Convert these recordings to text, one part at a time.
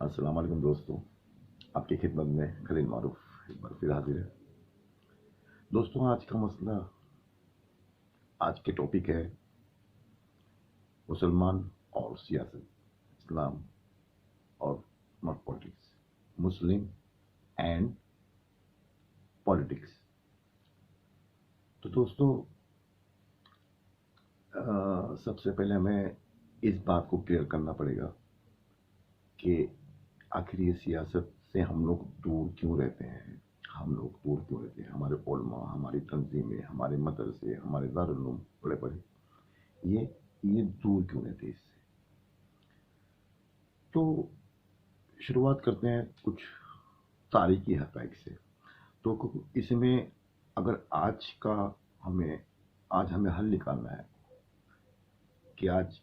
अस्सलाम वालेकुम दोस्तों, आपकी खिदमत में खलील मारूफ एक बार फिर हाजिर है। दोस्तों, आज का मसला, आज के टॉपिक है मुसलमान और सियासत, इस्लाम और not politics, Muslim and politics. तो दोस्तों, सबसे पहले हमें इस बात को क्लियर करना पड़ेगा कि आखिर ये सियासत से हम लोग दूर क्यों रहते हैं। हम लोग दूर क्यों रहते हैं? हमारे उलमा, हमारी तंजीमें, हमारे मदरसे, हमारे दारुल उलूम बड़े बड़े, ये दूर क्यों रहते हैं इससे। तो शुरुआत करते हैं कुछ तारीखी हक़ाइक़ से। तो इसमें अगर आज हमें हल निकालना है कि आज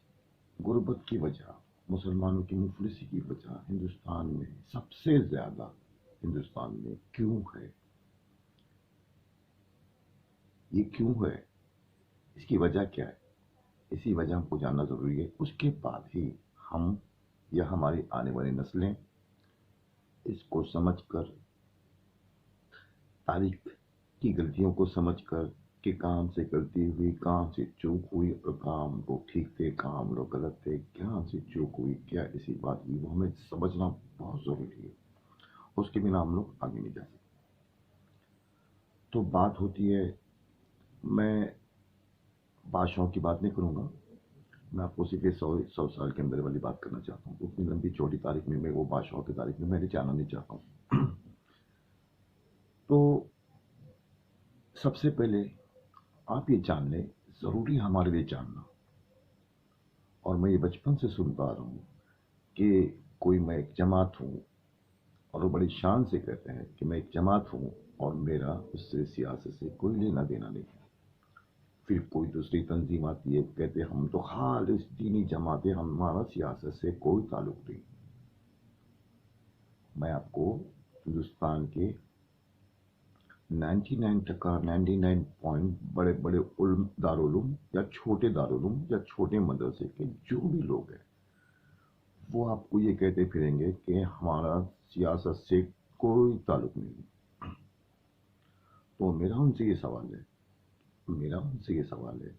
गुर्बत की वजह, मुसलमानों की मुफलिसी की वजह हिंदुस्तान में सबसे ज़्यादा हिंदुस्तान में क्यों है, ये क्यों है, इसकी वजह क्या है, इसी वजह हमको जानना ज़रूरी है। उसके बाद ही हम या हमारी आने वाली नस्लें इसको समझकर, तारीख की गलतियों को समझकर कि कहाँ से गलती हुई, कहाँ से चूक हुई और कहाँ लोग ठीक थे, कहाँ लोग गलत थे, कहाँ से चूक हुई, क्या ऐसी बात हुई, वो हमें समझना बहुत ज़रूरी है। उसके बिना हम लोग आगे नहीं जा सकते। तो बात होती है, मैं बादशाहों की बात नहीं करूँगा, मैं आपको सिर्फ 100 साल के अंदर वाली बात करना चाहता हूँ। उतनी लंबी छोटी तारीख में मैं वो बादशाहों की तारीख में मैंने जाना नहीं चाहता हूँ। तो सबसे पहले आप ये जान लें, ज़रूरी हमारे लिए जानना, और मैं ये बचपन से सुनता आ रहा हूँ कि मैं एक जमात हूँ, और वो बड़ी शान से कहते हैं कि मैं एक जमात हूँ और मेरा उससे सियासत से कोई लेना देना नहीं है। फिर कोई दूसरी तंजीम आती है, कहते हैं हम तो खालिस दीनी जमात है, हमारा सियासत से कोई ताल्लुक नहीं। मैं आपको हिंदुस्तान के 99 पॉइंट बड़े बड़े दारुल या छोटे दारुल या छोटे मदरसे के जो भी लोग हैं, वो आपको ये कहते फिरेंगे कि हमारा सियासत से कोई ताल्लुक नहीं। तो मेरा उनसे ये सवाल है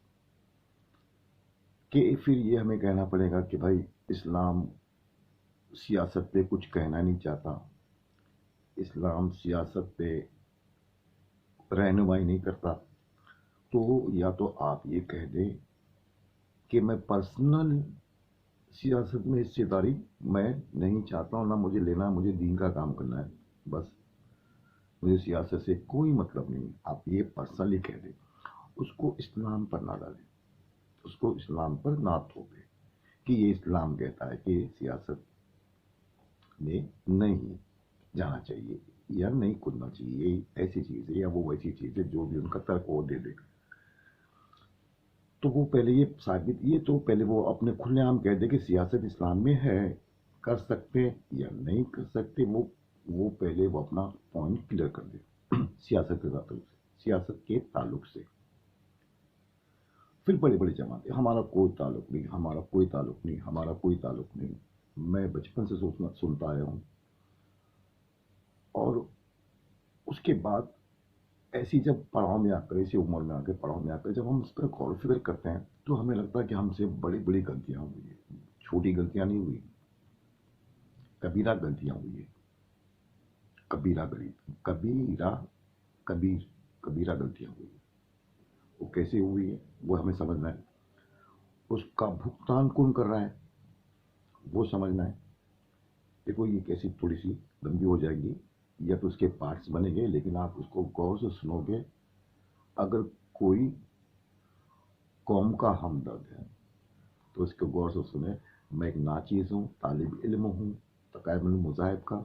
कि फिर ये हमें कहना पड़ेगा कि भाई इस्लाम सियासत पे कुछ कहना नहीं चाहता, इस्लाम सियासत पे रहनुमाई नहीं करता। तो या तो आप ये कह दें कि मैं पर्सनल सियासत में हिस्सेदारी मैं नहीं चाहता हूँ, ना मुझे लेना, मुझे दीन का काम करना है, बस मुझे सियासत से कोई मतलब नहीं। आप ये पर्सनली कह दें, उसको इस्लाम पर ना डालें, उसको इस्लाम पर ना थोपें कि ये इस्लाम कहता है कि सियासत में नहीं जाना चाहिए या नहीं कूदना चाहिए, ये ऐसी चीज़ है या वो वैसी चीज़ है, जो भी उनका तर्क वो दे देगा। तो वो पहले ये तो पहले वो अपने खुलेआम कह दे कि सियासत इस्लाम में है, कर सकते या नहीं कर सकते, वो पहले वो अपना पॉइंट क्लियर कर दे। सियासत के ताल्लुक से फिर बड़ी बड़ी जमातें, हमारा कोई ताल्लुक नहीं, हमारा कोई ताल्लुक नहीं, हमारा कोई ताल्लुक नहीं। मैं बचपन से सुनता आया हूँ। और उसके बाद ऐसी जब पड़ाव में आकर, इसी उम्र में आकर, पड़ाव में आकर जब हम उस पर गौर फिक्र करते हैं, तो हमें लगता है कि हमसे बड़ी बड़ी गलतियां हुई है। छोटी गलतियां नहीं हुई, कबीरा गलतियां हुई है। कबीरा गली कबीरा कबीर कबीरा गलतियां हुई है। वो कैसे हुई है वो हमें समझना है, उसका भुगतान कौन कर रहा है वो समझना है। देखो, ये कैसी थोड़ी सी लंबी हो जाएगी, या तो उसके पार्ट्स बनेंगे, लेकिन आप उसको गौर से सुनोगे। अगर कोई कौम का हमदर्द है तो इसको गौर से सुने। मैं एक नाचीज़ हूँ, तालिब इल्म हूँ, तकायमुल मज़ाहिब का।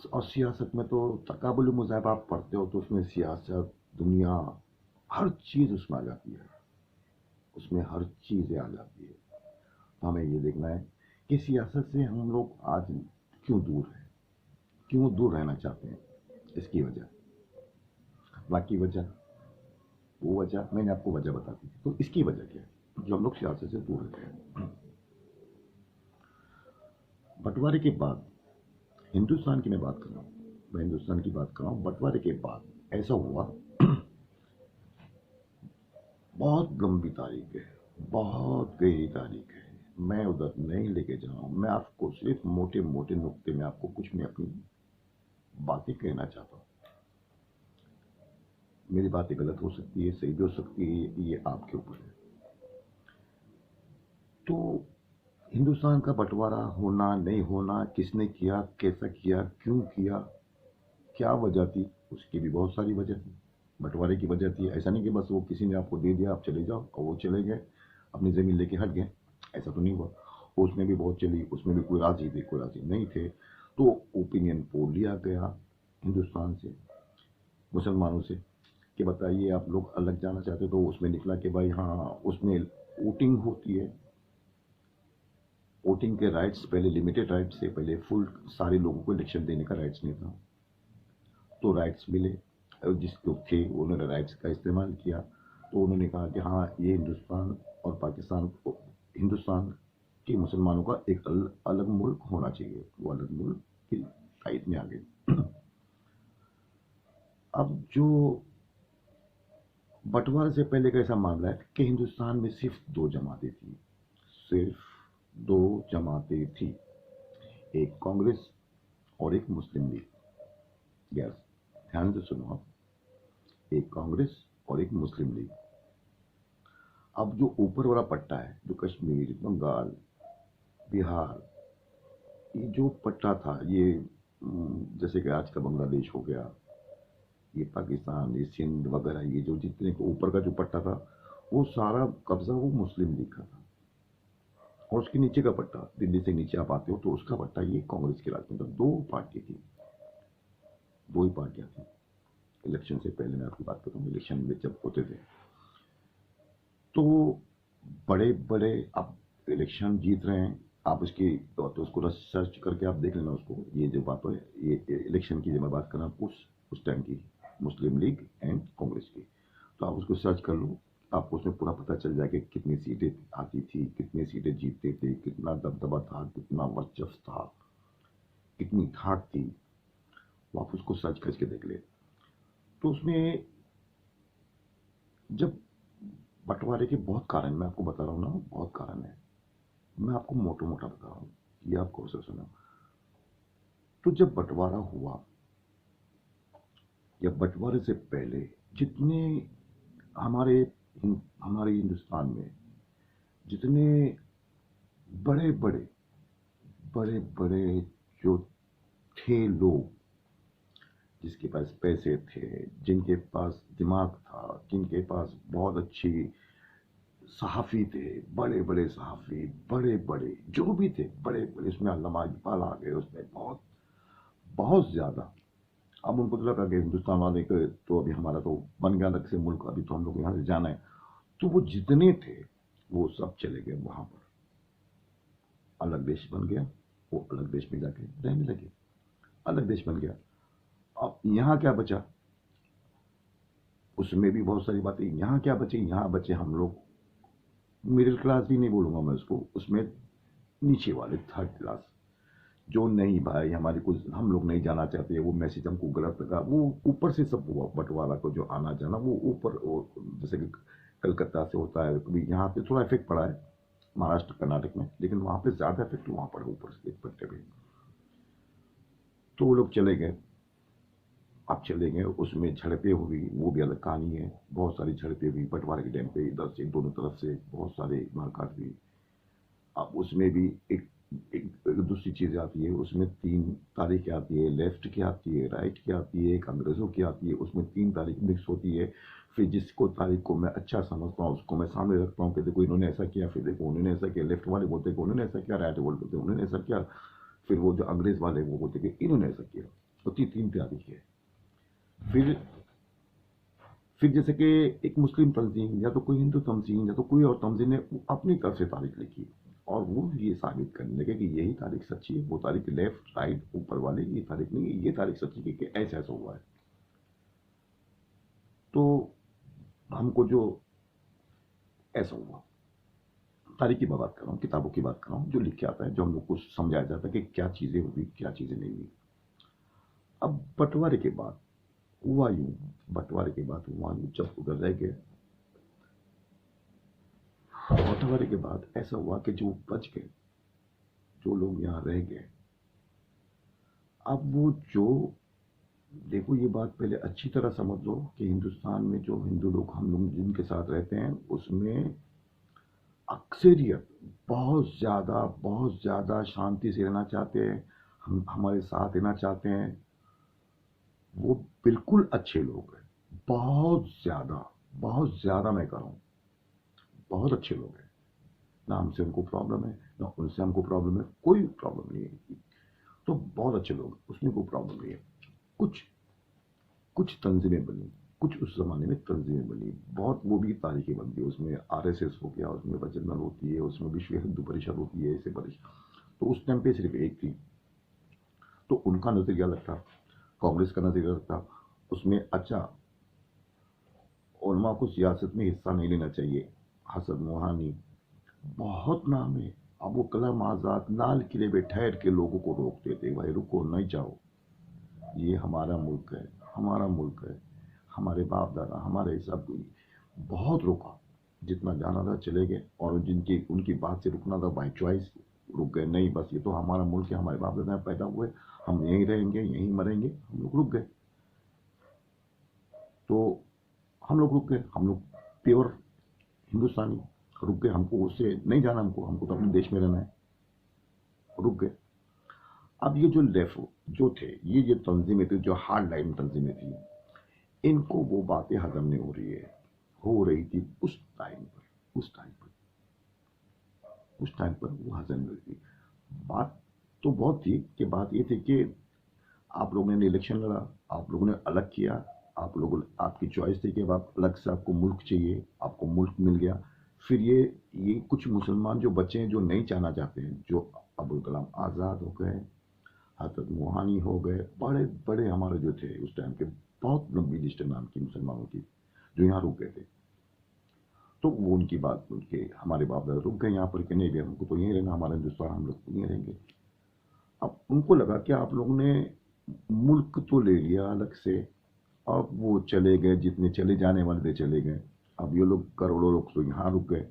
और सियासत में तो तकाबुल मज़ाहिब आप पढ़ते हो तो उसमें सियासत, दुनिया, हर चीज़ उसमें आ जाती है, उसमें हर चीज़ें आ जाती है। तो हमें ये देखना है कि सियासत से हम लोग आज क्यों दूर हैं, क्यों दूर रहना चाहते हैं। इसकी वजह, बाकी वजह, वो वजह मैंने आपको वजह बता दी। तो इसकी वजह क्या है जो हम लोग सियासत से दूर रहते हैं। बंटवारे के बाद हिंदुस्तान की मैं बात कर रहा हूँ, मैं हिंदुस्तान की बात कर रहा हूँ। बंटवारे के बाद ऐसा हुआ, बहुत लंबी तारीख है, बहुत गहरी तारीख है, मैं उधर नहीं लेके जा रहा हूँ। मैं आपको सिर्फ मोटे मोटे नुक्ते में आपको कुछ में अपनी बातें कहना चाहता हूँ। मेरी बातें गलत हो सकती है, सही भी हो सकती है, ये आपके ऊपर है। तो हिंदुस्तान का बंटवारा होना नहीं होना, किसने किया, कैसा किया, क्यों किया, क्या वजह थी, उसकी भी बहुत सारी वजह थी। बंटवारे की वजह थी, ऐसा नहीं कि बस वो किसी ने आपको दे दिया आप चले जाओ और वो चले गए अपनी ज़मीन लेके हट गए, ऐसा तो नहीं हुआ। उसमें भी बहुत चली, उसमें भी कोई राजी थे कोई राजी नहीं थे। तो ओपिनियन पोल लिया गया हिंदुस्तान से, मुसलमानों से, कि बताइए आप लोग अलग जाना चाहते। तो उसमें निकला कि भाई हाँ, उसमें वोटिंग होती है, वोटिंग के राइट्स पहले लिमिटेड राइट्स से, पहले फुल सारे लोगों को इलेक्शन देने का राइट्स नहीं था। तो राइट्स मिले, जिसको थे उन्होंने राइट्स का इस्तेमाल किया। तो उन्होंने कहा कि हाँ, ये हिंदुस्तान और पाकिस्तान को, हिंदुस्तान के मुसलमानों का एक अलग मुल्क होना चाहिए। वो अलग मुल्क की साइड में आ गए। अब जो बंटवारे से पहले का ऐसा मामला है कि हिंदुस्तान में सिर्फ दो जमातें थी, सिर्फ दो जमातें थी, एक कांग्रेस और एक मुस्लिम लीग। यस, ध्यान से सुनो आप, एक कांग्रेस और एक मुस्लिम लीग। अब जो ऊपर वाला पट्टा है, जो कश्मीर, बंगाल, बिहार, ये जो पट्टा था, ये जैसे कि आज का बांग्लादेश हो गया, ये पाकिस्तान, ये सिंध वगैरह, ये जो जितने ऊपर का जो पट्टा था, वो सारा कब्जा वो मुस्लिम लीग का था। और उसके नीचे का पट्टा, दिल्ली से नीचे आप आते हो तो उसका पट्टा ये कांग्रेस के राज में था। दो पार्टी थी, दो ही पार्टियां थी। इलेक्शन से पहले मैं आपकी बात करता हूँ, इलेक्शन में जब होते थे तो बड़े बड़े, आप इलेक्शन जीत रहे हैं, आप उसकी तो उसको सर्च करके आप देख लेना उसको। ये जो बात है, ये इलेक्शन की जो मैं बात कर रहा हूँ उस टाइम की, मुस्लिम लीग एंड कांग्रेस की, तो आप उसको सर्च कर लो, आपको उसमें पूरा पता चल जाएगा कितनी सीटें आती थी, कितनी सीटें जीतते थे, कितना दबदबा था, कितना वर्चस्व था, कितनी धाक थी। वो आप उसको सर्च करके देख ले। तो उसमें जब बंटवारे के बहुत कारण, मैं आपको बता रहा हूँ ना, बहुत कारण है, मैं आपको मोटा मोटा बता रहा हूँ, ये आप गौर से सुनो। तो जब बंटवारा हुआ, या बंटवारे से पहले जितने हमारे हमारे हिंदुस्तान में जितने बड़े बड़े बड़े बड़े जो थे लोग, जिसके पास पैसे थे, जिनके पास दिमाग था, जिनके पास बहुत अच्छी सहाफ़ी थे, बड़े बड़े सहाफ़ी, बड़े बड़े जो भी थे, बड़े बड़े, उसमें अल्लामा इकबाल आ गए, उसमें बहुत बहुत ज़्यादा। अब उनको तो लगा कि हिंदुस्तान वाले के तो अभी हमारा तो बन गया अलग से मुल्क, अभी तो हम लोग यहाँ से जाना है। तो वो जितने थे वो सब चले गए वहाँ पर, अलग देश बन गया, वो अलग देश में जाके रहने लगे, अलग देश बन गया। अब यहाँ क्या बचा, उसमें भी बहुत सारी बातें। यहाँ क्या बचे, यहाँ बचे हम लोग, मिडिल क्लास भी नहीं बोलूँगा मैं उसको, उसमें नीचे वाले, थर्ड क्लास, जो नहीं भाई हमारे कुछ, हम लोग नहीं जाना चाहते, वो मैसेज हमको गलत लगा। वो ऊपर से सब हुआ, बंटवारा को जो आना जाना वो ऊपर, जैसे कि कलकत्ता से होता है, कभी यहाँ पे थोड़ा इफेक्ट पड़ा है महाराष्ट्र कर्नाटक में, लेकिन वहाँ पे ज़्यादा इफेक्ट वहाँ पड़ा ऊपर से एक पट्टे पे। तो वो लोग चले गए, अब चले गए, उसमें झड़पें हुई, वो भी अलग कहानी है। बहुत सारी झड़पें हुई बंटवारे के टाइम पे, इधर से दोनों तरफ से बहुत सारे मारकाट हुई। अब उसमें भी एक दूसरी चीज़ आती है, उसमें तीन तारीखें आती है, लेफ्ट की आती है, राइट की आती है, एक अंग्रेज़ों की आती है, उसमें तीन तारीख मिक्स होती है। फिर जिसको तारीख को मैं अच्छा समझता हूँ उसको मैं सामने रखता हूँ कि देखो इन्होंने ऐसा किया, फिर देखो उन्होंने ऐसा किया, लेफ्ट वाले बोलते हैं उन्होंने ऐसा किया, राइट वाले बोलते हैं उन्होंने ऐसा किया, फिर वो जो अंग्रेज वाले वो बोलते कि इन्होंने ऐसा किया। तो तीन तारीख है। फिर फिर जैसे कि एक मुस्लिम तंजीम या तो कोई हिंदू तंजीम या तो कोई और तंजीम ने अपनी तरफ से तारीख लिखी, और वो ये साबित करने लगे कि यही तारीख सच्ची है, वो तारीख लेफ्ट राइट ऊपर वाले ये तारीख नहीं है, ये तारीख सच्ची है कि ऐसा ऐसा हुआ है। तो हमको जो ऐसा हुआ, तारीख की बात कर रहा हूँ, किताबों की बात कर रहा हूँ, जो लिख के आता है, जो हम लोग को समझाया जाता है कि क्या चीज़ें हुई, क्या चीज़ें नहीं हुई। अब बंटवारे के बाद हुआ यूं, बंटवारे के बाद हुआ यूं, जब उधर रह गए, बंटवारे के बाद ऐसा हुआ कि जो बच गए, जो लोग यहाँ रह गए, अब वो जो, देखो ये बात पहले अच्छी तरह समझ लो कि हिंदुस्तान में जो हिंदू लोग, हम लोग जिनके साथ रहते हैं, उसमें अक्सरियत बहुत ज़्यादा शांति से रहना चाहते हैं, हम हमारे साथ रहना चाहते हैं। वो बिल्कुल अच्छे लोग हैं, बहुत ज़्यादा मैं कह रहा हूँ, बहुत अच्छे लोग हैं। ना हमसे उनको प्रॉब्लम है, ना उनसे हमको प्रॉब्लम है, कोई प्रॉब्लम नहीं है। तो बहुत अच्छे लोग, उसमें कोई प्रॉब्लम नहीं है। कुछ कुछ तंजीमें बनी, कुछ उस जमाने में तंजीमें बनी, बहुत वो भी तारीखें बनती है, उसमें आरएसएस हो गया, उसमें बजरंग दल होती है, उसमें विश्व हिंदू परिषद होती है, ऐसे परिषद। तो उस टाइम पे सिर्फ एक थी, तो उनका नजरिया अलग था, कांग्रेस का नजरिया अलग था। उसमें अच्छा, उलमा को सियासत में हिस्सा नहीं लेना चाहिए, हसन मोहानी, बहुत नाम है। अब वो कलम आजाद लाल किले पे ठहर के लोगों को रोकते थे, भाई रुको, नहीं जाओ, ये हमारा मुल्क है, हमारा मुल्क है, हमारे बाप दादा, हमारे सब, बहुत रोका, जितना जाना था चले गए। और जिनकी उनकी बात से रुकना था बाई चॉइस, रुक गए, नहीं बस ये तो हमारा मुल्क है, हमारे बाप दादा पैदा हुए, हम यहीं रहेंगे, यहीं मरेंगे, हम लोग रुक गए। तो हम लोग रुक गए, हम लोग प्योर हिंदुस्तानी रुक गए, हमको उससे नहीं जाना, हमको हमको तो अपने देश में रहना है, रुक गए। अब ये जो लेफ्ट जो थे, ये तंजीमें थी, जो हार्ड लाइन तंजीमें थी, इनको वो बातें हजम नहीं हो रही थी उस टाइम पर, उस टाइम पर वो हजम नहीं हुई थी। बात तो बहुत थी, कि बात ये थी कि आप लोगों ने इलेक्शन लड़ा, आप लोगों ने अलग किया, आप लोगों, आपकी चॉइस थी कि अब आप अलग से, आपको मुल्क चाहिए, आपको मुल्क मिल गया। फिर ये कुछ मुसलमान जो बच्चे हैं, जो नहीं जाना चाहते हैं, जो अबुल कलाम आज़ाद हो गए, हजरत मोहानी हो गए, बड़े बड़े हमारे जो थे उस टाइम के, बहुत लंबी लिस्ट है नाम की मुसलमानों की, जो यहाँ रुक गए थे। तो वो उनकी बात, उनके हमारे बाप दादा रुक गए यहाँ पर कि नहीं भी, हमको तो यहीं रहना, हमारा हिंदुस्तान, हम लोग तो यहीं रहेंगे। अब उनको लगा कि आप लोगों ने मुल्क तो ले लिया अलग से, अब वो चले गए, जितने चले जाने वाले थे चले गए, अब ये लोग करोड़ों लोग तो यहाँ रुक गए।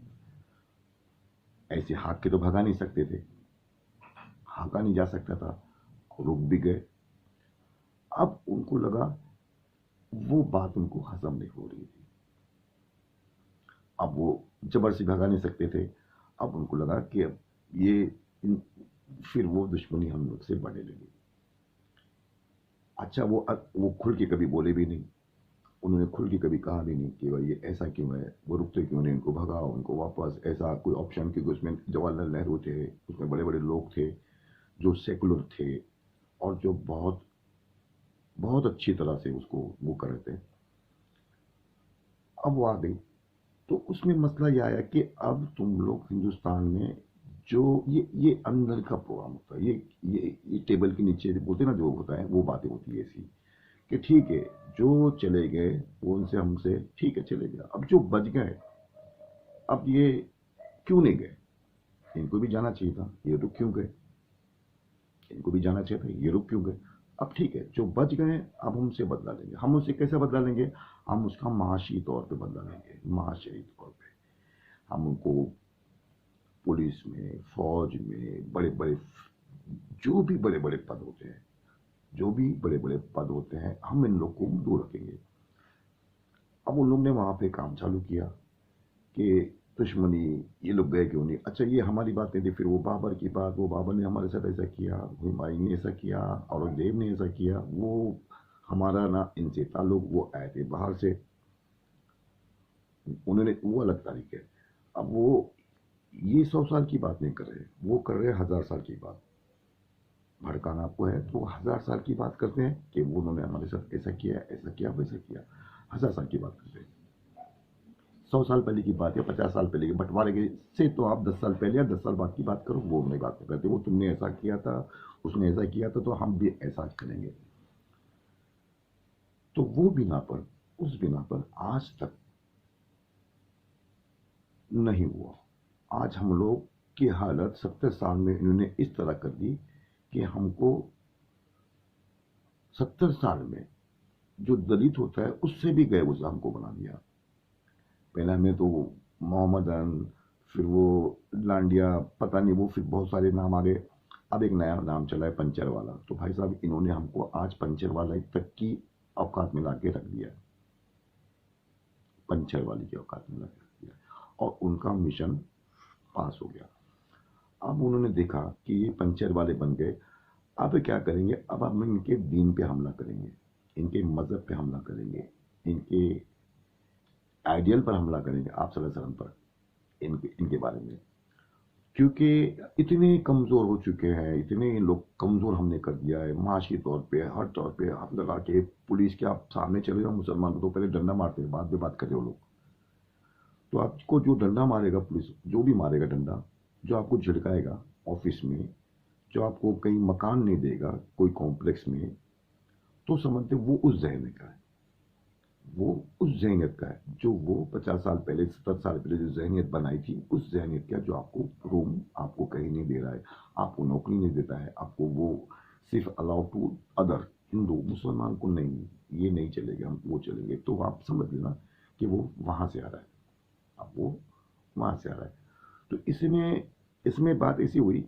ऐसे हाक के तो भगा नहीं सकते थे, हाका नहीं जा सकता था, रुक भी गए। अब उनको लगा, वो बात उनको हजम नहीं हो रही थी, अब वो जबरदस्ती भगा नहीं सकते थे। अब उनको लगा कि अब ये इन, फिर वो दुश्मनी हम लोग से बढ़ने लगी। अच्छा, वो खुल के कभी बोले भी नहीं, उन्होंने खुल के कभी कहा भी नहीं कि भाई ये ऐसा क्यों है, वो रुकते क्यों नहीं, उनको भगाओ, उनको वापस, ऐसा कोई ऑप्शन, क्योंकि उसमें जवाहरलाल नेहरू थे, उसमें बड़े बड़े लोग थे जो सेकुलर थे, और जो बहुत बहुत अच्छी तरह से उसको वो कर रहे थे। अब वो आ गई, तो उसमें मसला ये आया कि अब तुम लोग हिंदुस्तान में, जो ये अंदर का प्रोग्राम होता है, ये टेबल के नीचे बोलते ना, जो होता है वो बातें होती है ऐसी, कि ठीक है, जो चले गए वो उनसे हमसे ठीक है, चले गए, अब जो बच गए, अब ये क्यों नहीं गए, इनको भी जाना चाहिए था, ये रुक क्यों गए, इनको भी जाना चाहिए था, ये रुक क्यों गए। अब ठीक है, जो बच गए अब हम उनसे बदला लेंगे, हम उससे कैसे बदला लेंगे, हम उसका माशी तौर पे बदला लेंगे, माशरी तौर पे हम उनको पुलिस में, फौज में, बड़े बड़े, जो भी बड़े बड़े पद होते हैं, जो भी बड़े बड़े पद होते हैं, हम इन लोग को दूर रखेंगे। अब उन लोग ने वहां पे काम चालू किया कि दुश्मनी, ये लोग गए क्यों नहीं, अच्छा ये हमारी बात नहीं थी, फिर वो बाबर की बात, वो बाबर ने हमारे साथ ऐसा किया, हुमायूं ने ऐसा किया, औरंगजेब ने ऐसा किया, वो हमारा ना इनसे ताल्लुक, वो आए थे बाहर से, उन्होंने, वो अलग तारीख है। अब वो ये 100 साल की बात नहीं कर रहे, वो कर रहे 1000 साल की बात। भड़काना आपको है तो 1000 साल की बात करते हैं कि वो उन्होंने हमारे साथ ऐसा किया, ऐसा किया, वैसा किया, 1000 साल की बात करते हैं। 100 साल पहले की बात या 50 साल पहले की बंटवारे के से, तो आप 10 साल पहले या 10 साल बाद की बात करो, वो नहीं बात करते, वो तुमने ऐसा किया था, उसने ऐसा किया था, तो हम भी ऐसा करेंगे। तो वो बिना पर, उस बिना पर आज तक नहीं हुआ, आज हम लोग की हालत 70 साल में इन्होंने इस तरह कर दी कि हमको 70 साल में जो दलित होता है उससे भी गए हमको बना दिया। पहले में तो मोहम्मदन, फिर वो लांडिया, पता नहीं वो, फिर बहुत सारे नाम आ गए। अब एक नया नाम चला है पंचर वाला। तो भाई साहब इन्होंने हमको आज पंचर वाला तक की औकात में ला के रख दिया, पंचर वाली की औकात में ला के रख दिया, और उनका मिशन पास हो गया। अब उन्होंने देखा कि ये पंचर वाले बन गए, अब क्या करेंगे, अब हम इनके दीन पे हमला करेंगे, इनके मजहब पे हमला करेंगे, इनके आइडियल पर हमला करेंगे, आप सल्लल्लाहु अलैहि वसल्लम पर, इनके बारे में। क्योंकि इतने कमज़ोर हो चुके हैं, इतने लोग कमज़ोर हमने कर दिया है, माशी तौर पे, हर तौर पे। हम लगा के पुलिस के आप सामने चले जाओ, मुसलमान तो पहले डंडा मारते हैं, बाद में बात करें वो लोग। तो आपको जो डंडा मारेगा पुलिस, जो भी मारेगा डंडा, जो आपको झिड़काएगा ऑफिस में, जो आपको कहीं मकान नहीं देगा कोई कॉम्प्लेक्स में, तो समझते वो उस जहन का है, वो उस जहनीत का है जो वो 50 साल पहले, 70 साल पहले जो जहनीत बनाई थी, उस जहनीत का, जो आपको रूम आपको कहीं नहीं दे रहा है, आपको नौकरी नहीं देता है, आपको वो सिर्फ अलाउ टू अदर, हिंदू मुसलमान को नहीं, ये नहीं चलेगा, हम वो चलेंगे। तो आप समझ लेना कि वो वहां से आ रहा है, अब वो वहां से आ रहा है। तो इसमें इसमें बात ऐसी हुई